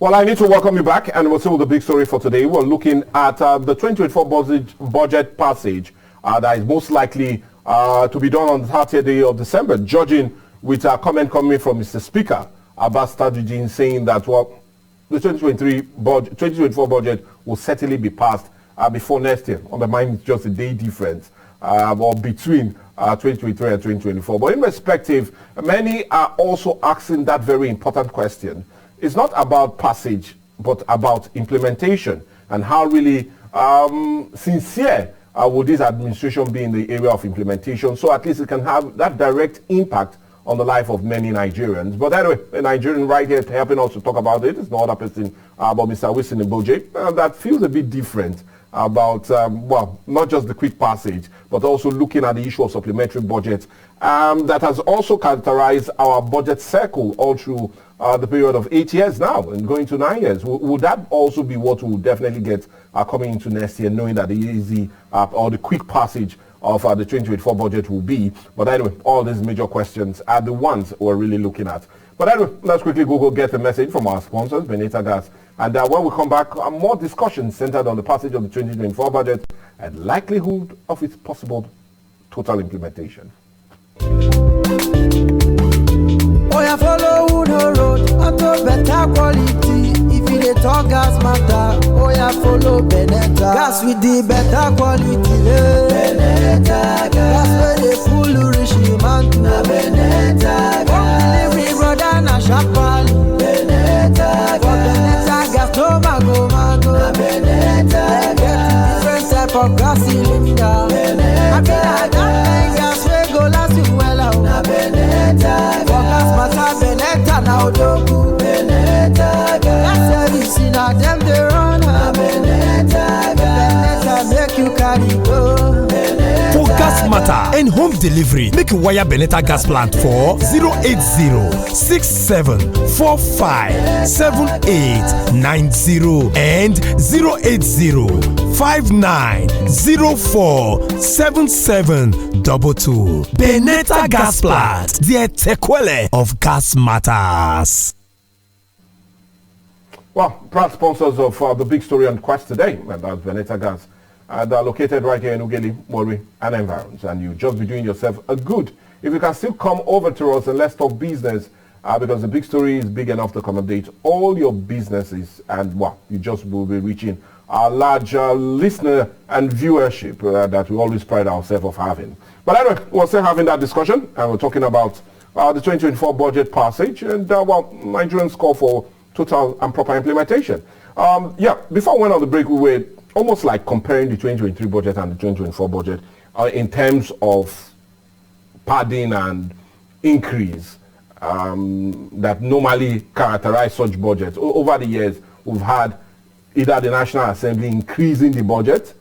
Well, I need to welcome you back, and we'll see the big story for today. We're looking at the 2024 budget passage that is most likely to be done on the 30th day of December, judging with a comment coming from Mr. Speaker Abbas Tajuddin saying that, well, the 2024 budget will certainly be passed before next year. On the mind, it's just a day difference or between 2023 and 2024. But in perspective, many are also asking that very important question. It's not about passage, but about implementation and how really sincere would this administration be in the area of implementation, so at least it can have that direct impact on the life of many Nigerians. But anyway, a Nigerian right here helping us to talk about it is no other person but Mr. Wilson Iboje. That feels a bit different about, well, not just the quick passage, but also looking at the issue of supplementary budget that has also characterized our budget cycle all through the period of 8 years now and going to 9 years. Would that also be what we'll definitely get coming into next year, knowing that the easy or the quick passage of the 2024 budget will be? But anyway, all these major questions are the ones we're really looking at. But anyway, let's quickly go get a message from our sponsors, Benita Gas. And when we come back, more discussion centered on the passage of the 2024 budget and likelihood of its possible total implementation. Oh, yeah, follow the road, auto better quality. If you dey talk gas matter, oh, yeah, follow Beneta. Gas with the better quality, Beneta gas. Gas where they full rich man to Beneta gas. Home delivery, brother, na sharply. Beneta gas. For Beneta gas, no mango. Beneta gas. Different type of gas cylinder. Beneta. I mean, that gas we go last you well. Na Beneta gas. For gas matter, Beneta now do. Beneta gas. Gas service in a them they run. Na Beneta gas. Beneta make you carry go. For gas matter and home delivery, make you wire Beneta gas plant for 080-6745-7890 and 080-5904-7722. Beneta gas plant, the Tequele of gas matters. Well, proud sponsors of the big story on Quest today, and that's Beneta Gas. They're located right here in Ughelli, Warri, and environs. And you just be doing yourself a good if you can still come over to us and let's talk business, because the big story is big enough to accommodate all your businesses, and well, you just will be reaching a large listener and viewership that we always pride ourselves of having. But anyway, we're still having that discussion, and we're talking about the 2024 budget passage, and well, Nigerians call for total and proper implementation. Yeah, before we went on the break, we were almost like comparing the 2023 budget and the 2024 budget in terms of padding and increase that normally characterize such budgets. Over the years, we've had either the National Assembly increasing the budget,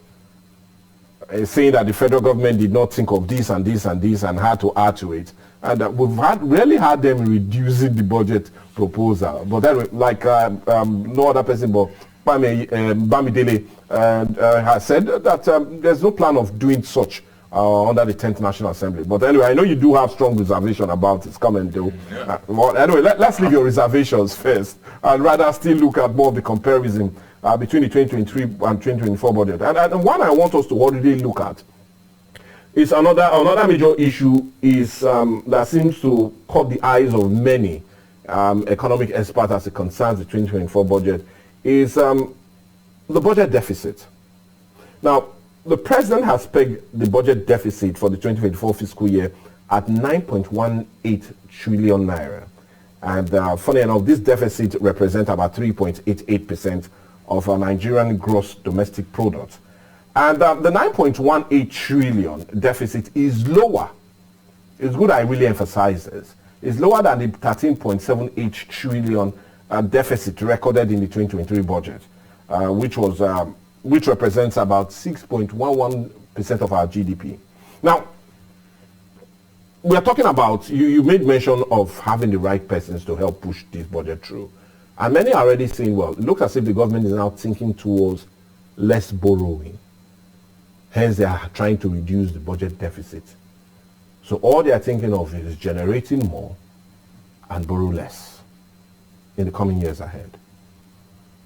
saying that the federal government did not think of this and this and this and had to add to it. And we've really had them reducing the budget proposal. But anyway, like no other person but Bamidele has said that there's no plan of doing such under the 10th National Assembly. But anyway, I know you do have strong reservation about its comment though. Well, anyway, let's leave your reservations first and rather still look at more of the comparison between the 2023 and 2024 budget. And one I want us to already look at is another major issue is that seems to caught the eyes of many economic experts as it concerns the 2024 budget is the budget deficit. Now, the president has pegged the budget deficit for the 2024 fiscal year at 9.18 trillion naira. And funny enough, this deficit represents about 3.88% of our Nigerian gross domestic product. And the 9.18 trillion deficit is lower. It's good I really emphasize this. It's lower than the 13.78 trillion deficit recorded in the 2023 budget, which represents about 6.11% of our GDP. Now, we are talking about, you made mention of having the right persons to help push this budget through. And many are already saying, well, it looks as if the government is now thinking towards less borrowing. Hence, they are trying to reduce the budget deficit. So all they are thinking of is generating more and borrow less in the coming years ahead.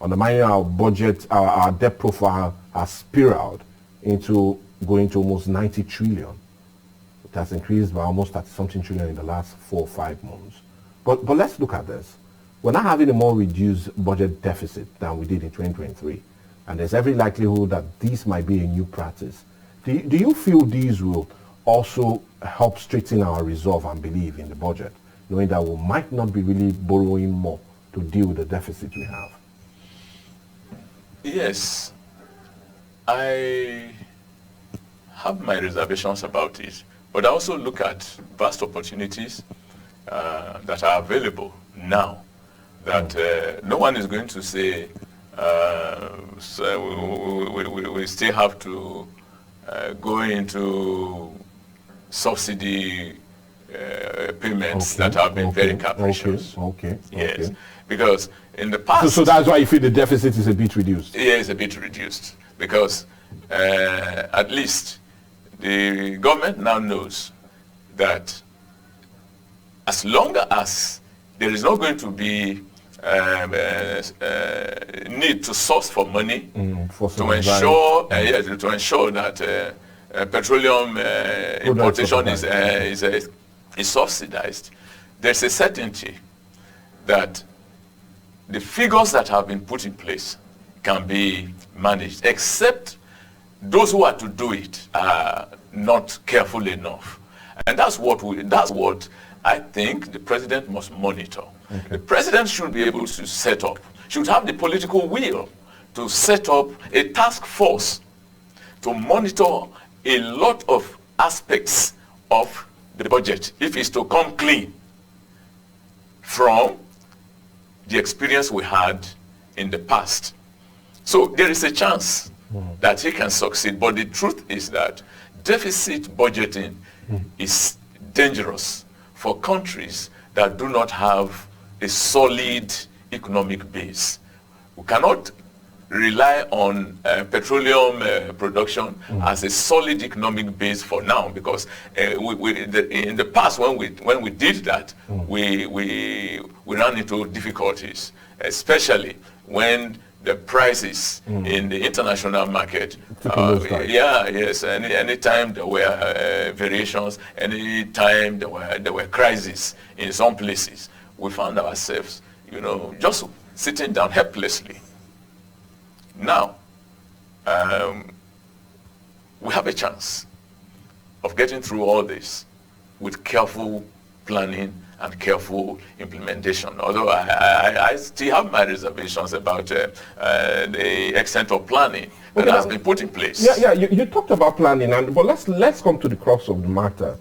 undermining our budget, our debt profile has spiraled into going to almost 90 trillion. It has increased by almost 30-something trillion in the last 4 or 5 months. But let's look at this. We're not having a more reduced budget deficit than we did in 2023. And there's every likelihood that this might be a new practice. Do you feel these will also help strengthen our resolve and belief in the budget, knowing that we might not be really borrowing more to deal with the deficit we have? Yes. I have my reservations about it, but I also look at vast opportunities that are available now, that no one is going to say, so we still have to go into subsidy payments that have been very capricious. Yes, because in the past... So that's why you feel the deficit is a bit reduced? Yeah, it's a bit reduced, because at least the government now knows that as long as there is not going to be need to source for money to ensure that petroleum importation is subsidized, there's a certainty that the figures that have been put in place can be managed, except those who are to do it are not careful enough. And that's what I think the president must monitor. Okay. The president should be able to should have the political will to set up a task force to monitor a lot of aspects of the budget if it's to come clean from the experience we had in the past. So there is a chance that he can succeed, but the truth is that deficit budgeting is dangerous for countries that do not have a solid economic base. We cannot rely on petroleum production as a solid economic base for now, because in the past when we did that, we ran into difficulties, especially when the prices in the international market. Any time there were variations, any time there were crises in some places, we found ourselves, just sitting down helplessly. Now, we have a chance of getting through all this with careful planning and careful implementation. Although I still have my reservations about the extent of planning that has been put in place. You talked about planning, but let's come to the crux of the matter,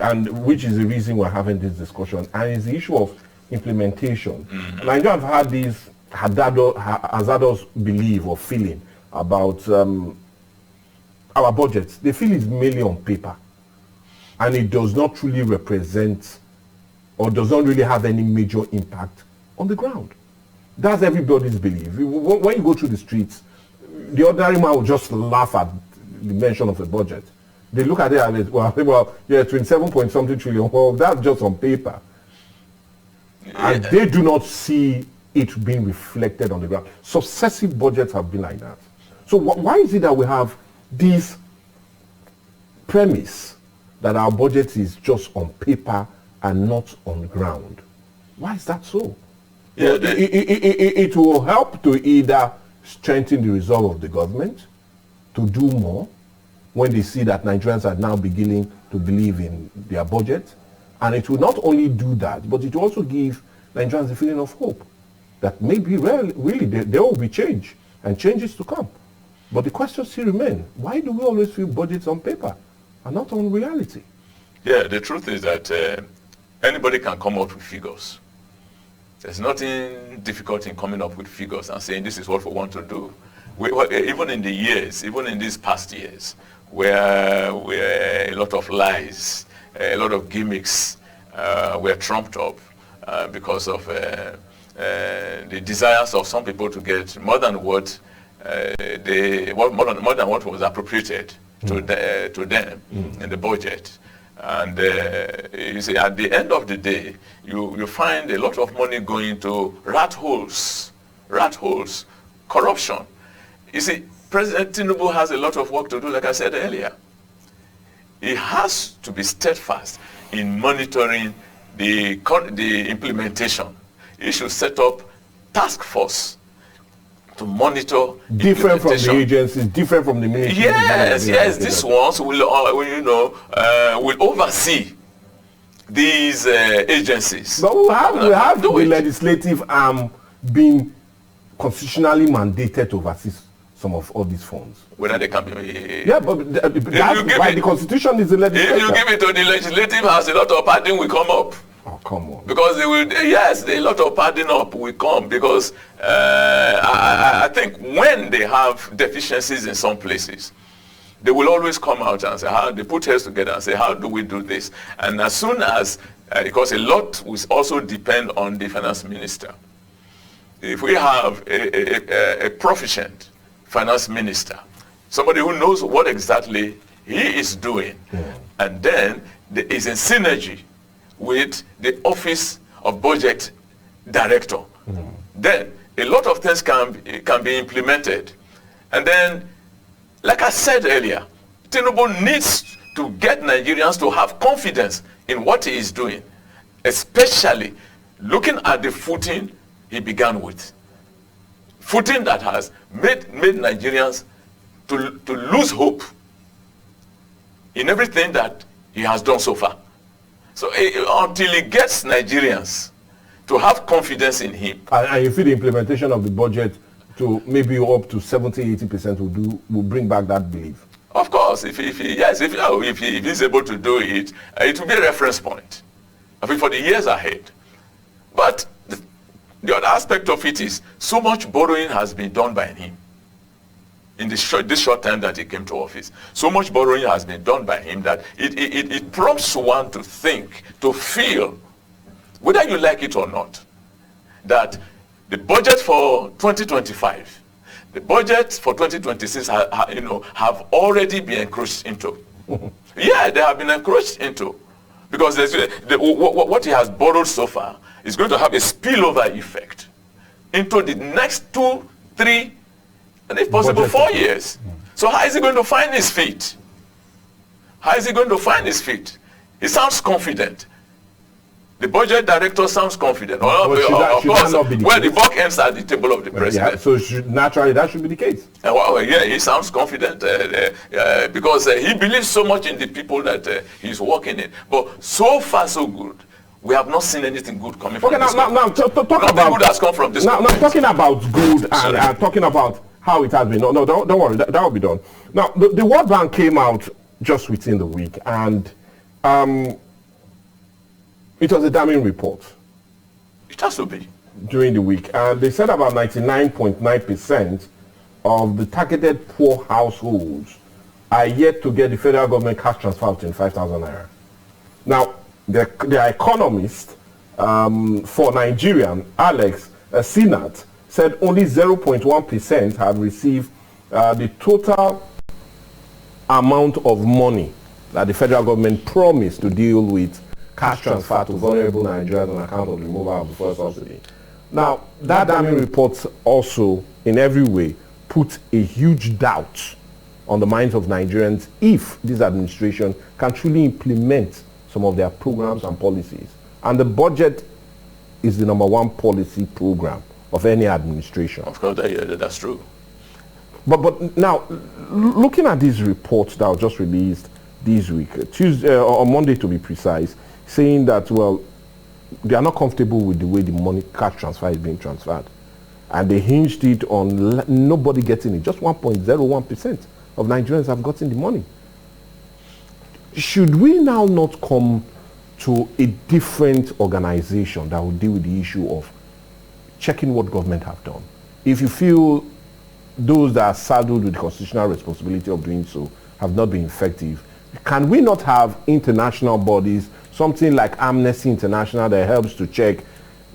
and which is the reason we're having this discussion, and it's the issue of implementation. Nigeria have had these hazardous belief or feeling about our budgets. They feel it's mainly on paper, and it does not truly represent or does not really have any major impact on the ground. That's everybody's belief. When you go through the streets, the ordinary man will just laugh at the mention of a budget. They look at it and say, 27 point something trillion. Well, that's just on paper. And they do not see it being reflected on the ground. Successive budgets have been like that. So why is it that we have this premise that our budget is just on paper and not on ground? Why is that so? It will help to either strengthen the resolve of the government to do more when they see that Nigerians are now beginning to believe in their budget. And it will not only do that, but it will also give Nigerians a feeling of hope that maybe really there will be change and changes to come. But the question still remains, why do we always feel budgets on paper and not on reality? Yeah, the truth is that anybody can come up with figures. There's nothing difficult in coming up with figures and saying this is what we want to do. Even in these past years, where a lot of lies, a lot of gimmicks were trumped up because of the desires of some people to get more than what was appropriated to them in the budget. And you see, at the end of the day, you find a lot of money going to rat holes rat holes, corruption. You see, President Tinubu has a lot of work to do, like I said earlier. He has to be steadfast in monitoring the implementation. He should set up task force to monitor different from the agencies, different from the ministry. Yes. These ones will oversee these agencies. But we have the legislative arm being constitutionally mandated to oversee some of all these funds. Whether they can be... Yeah, but that's why the constitution is the legislature. If you give it to the legislative house, a lot of padding will come up. Oh, come on. Because they will, yes, a lot of padding up will come because I think when they have deficiencies in some places, they will always come out and say, they put heads together and say, how do we do this? And as soon as, because a lot will also depend on the finance minister. If we have a proficient finance minister, somebody who knows what exactly he is doing, and then there is a synergy with the Office of Budget Director, then a lot of things can be implemented. And then, like I said earlier, Tinubu needs to get Nigerians to have confidence in what he is doing, especially looking at the footing he began with. Footing that has made Nigerians to lose hope in everything that he has done so far. So until he gets Nigerians to have confidence in him. And you feel the implementation of the budget to maybe up to 70-80% will bring back that belief? Of course, if he's able to do it, it will be a reference point, I think, for the years ahead. But the other aspect of it is so much borrowing has been done by him in this short time that he came to office. So much borrowing has been done by him that it prompts one to think, to feel, whether you like it or not, that the budget for 2025, the budget for 2026 have already been encroached into. Yeah, they have been encroached into. Because what he has borrowed so far is going to have a spillover effect into the next 2, 3, and if possible 4 years. So how is he going to find his feet? How is he going to find his feet? He sounds confident. The budget director sounds confident. Of course, the buck ends at the table of the president. Yeah, so naturally that should be the case. Yeah, he sounds confident because he believes so much in the people that he's working in. But so far so good. We have not seen anything good coming from this. Now talk about good has come from this. Now talking about good and talking about how it has been. No, don't worry. That will be done. Now the World Bank came out just within the week, and it was a damning report. It has to be. During the week. And they said about 99.9% of the targeted poor households are yet to get the federal government cash transfer of 25,000 naira. Now, the economist for Nigerian, Alex Sinat, said only 0.1% have received the total amount of money that the federal government promised to deal with cash transfer to vulnerable Nigerians on account of the removal of the fuel subsidy. Now, that damning report also, in every way, put a huge doubt on the minds of Nigerians if this administration can truly implement some of their programs and policies. And the budget is the #1 policy program of any administration. Of course, that's true. But now, looking at these reports that were just released this week, Tuesday or Monday to be precise, saying that, well, they are not comfortable with the way the money cash transfer is being transferred. And they hinged it on nobody getting it. Just 1.01% of Nigerians have gotten the money. Should we now not come to a different organization that will deal with the issue of checking what government have done? If you feel those that are saddled with the constitutional responsibility of doing so have not been effective, can we not have international bodies, something like Amnesty International, that helps to check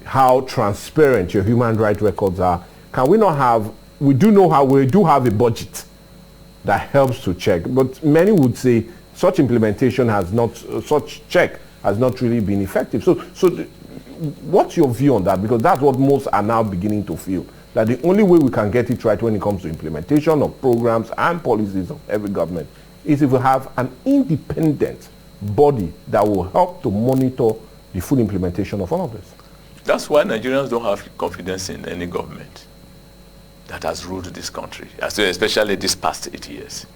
how transparent your human rights records are? Can we not have, we do have a budget that helps to check, but many would say such implementation has not, such check has not really been effective. So what's your view on that? Because that's what most are now beginning to feel, that the only way we can get it right when it comes to implementation of programs and policies of every government is if we have an independent body that will help to monitor the full implementation of all of this. That's why Nigerians don't have confidence in any government that has ruled this country, especially this past 8 years.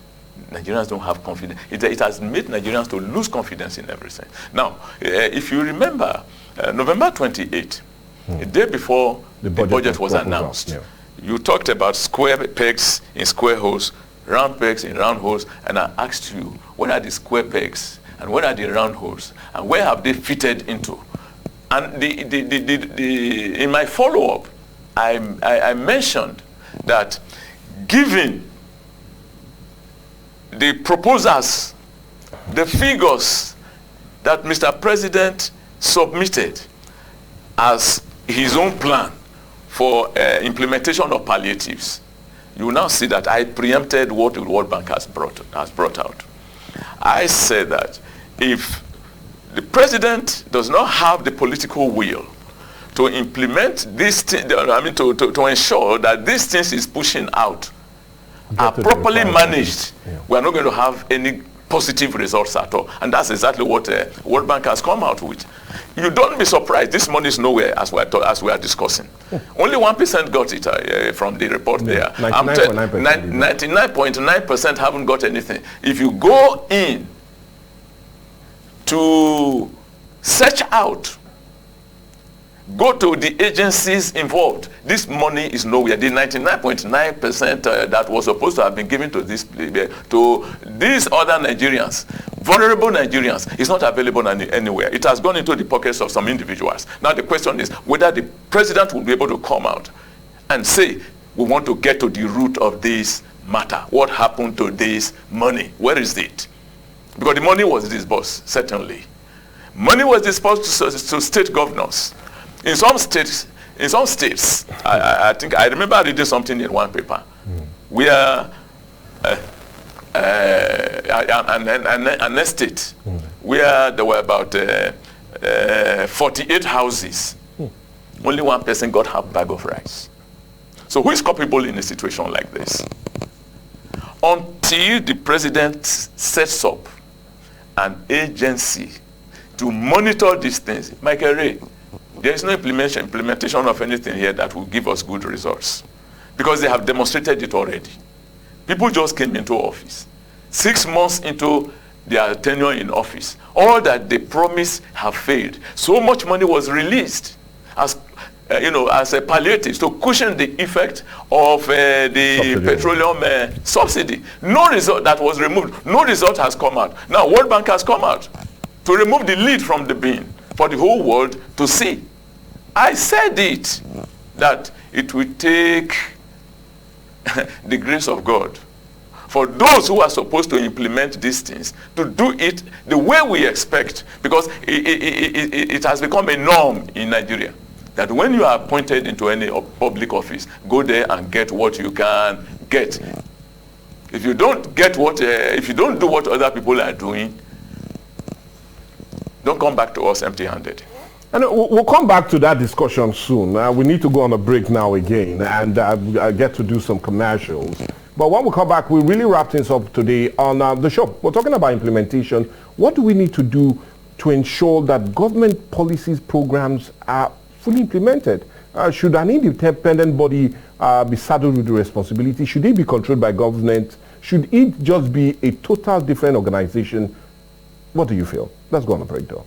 Nigerians don't have confidence. It has made Nigerians to lose confidence in everything. Now, if you remember, November 28, the day before the budget was announced, you talked about square pegs in square holes, round pegs in round holes, and I asked you, what are the square pegs and what are the round holes, and where have they fitted into? And in my follow-up, I mentioned that given the proposals, the figures that Mr. President submitted as his own plan for implementation of palliatives, you will now see that I preempted what the World Bank has brought out. I said that if the president does not have the political will to implement this thing, to ensure that these things is pushing out are properly managed, we are not going to have any positive results at all. And that's exactly what World Bank has come out with. You don't be surprised. This money is nowhere as we are discussing. Only 1% got it from the report there. 99.9% haven't got anything. If you go in to search out, go to the agencies involved, this money is nowhere. The 99.9% that was supposed to have been given to these other Nigerians, vulnerable Nigerians, is not available anywhere. It has gone into the pockets of some individuals. Now the question is whether the president will be able to come out and say, we want to get to the root of this matter. What happened to this money? Where is it? Because the money was disbursed, certainly. Money was disbursed to state governors. In some states, I think I remember reading something in one paper where an estate where there were about 48 houses. Only one person got half bag of rice. So who is culpable in a situation like this? Until the president sets up an agency to monitor these things, Michael Ray, there is no implementation of anything here that will give us good results, because they have demonstrated it already. People just came into office. 6 months into their tenure in office, all that they promised have failed. So much money was released as as a palliative to cushion the effect of the petroleum subsidy. No result that was removed. No result has come out. Now World Bank has come out to remove the lid from the bin for the whole world to see. I said it, that it will take the grace of God for those who are supposed to implement these things to do it the way we expect, because it has become a norm in Nigeria that when you are appointed into any public office, go there and get what you can get. If you don't get what, if you don't do what other people are doing, don't come back to us empty-handed. And we'll come back to that discussion soon. We need to go on a break now again and get to do some commercials. But when we come back, we really wrap things up today on the show. We're talking about implementation. What do we need to do to ensure that government policies, programs are fully implemented? Should an independent body be saddled with the responsibility? Should it be controlled by government? Should it just be a total different organization? What do you feel? Let's go on a break though.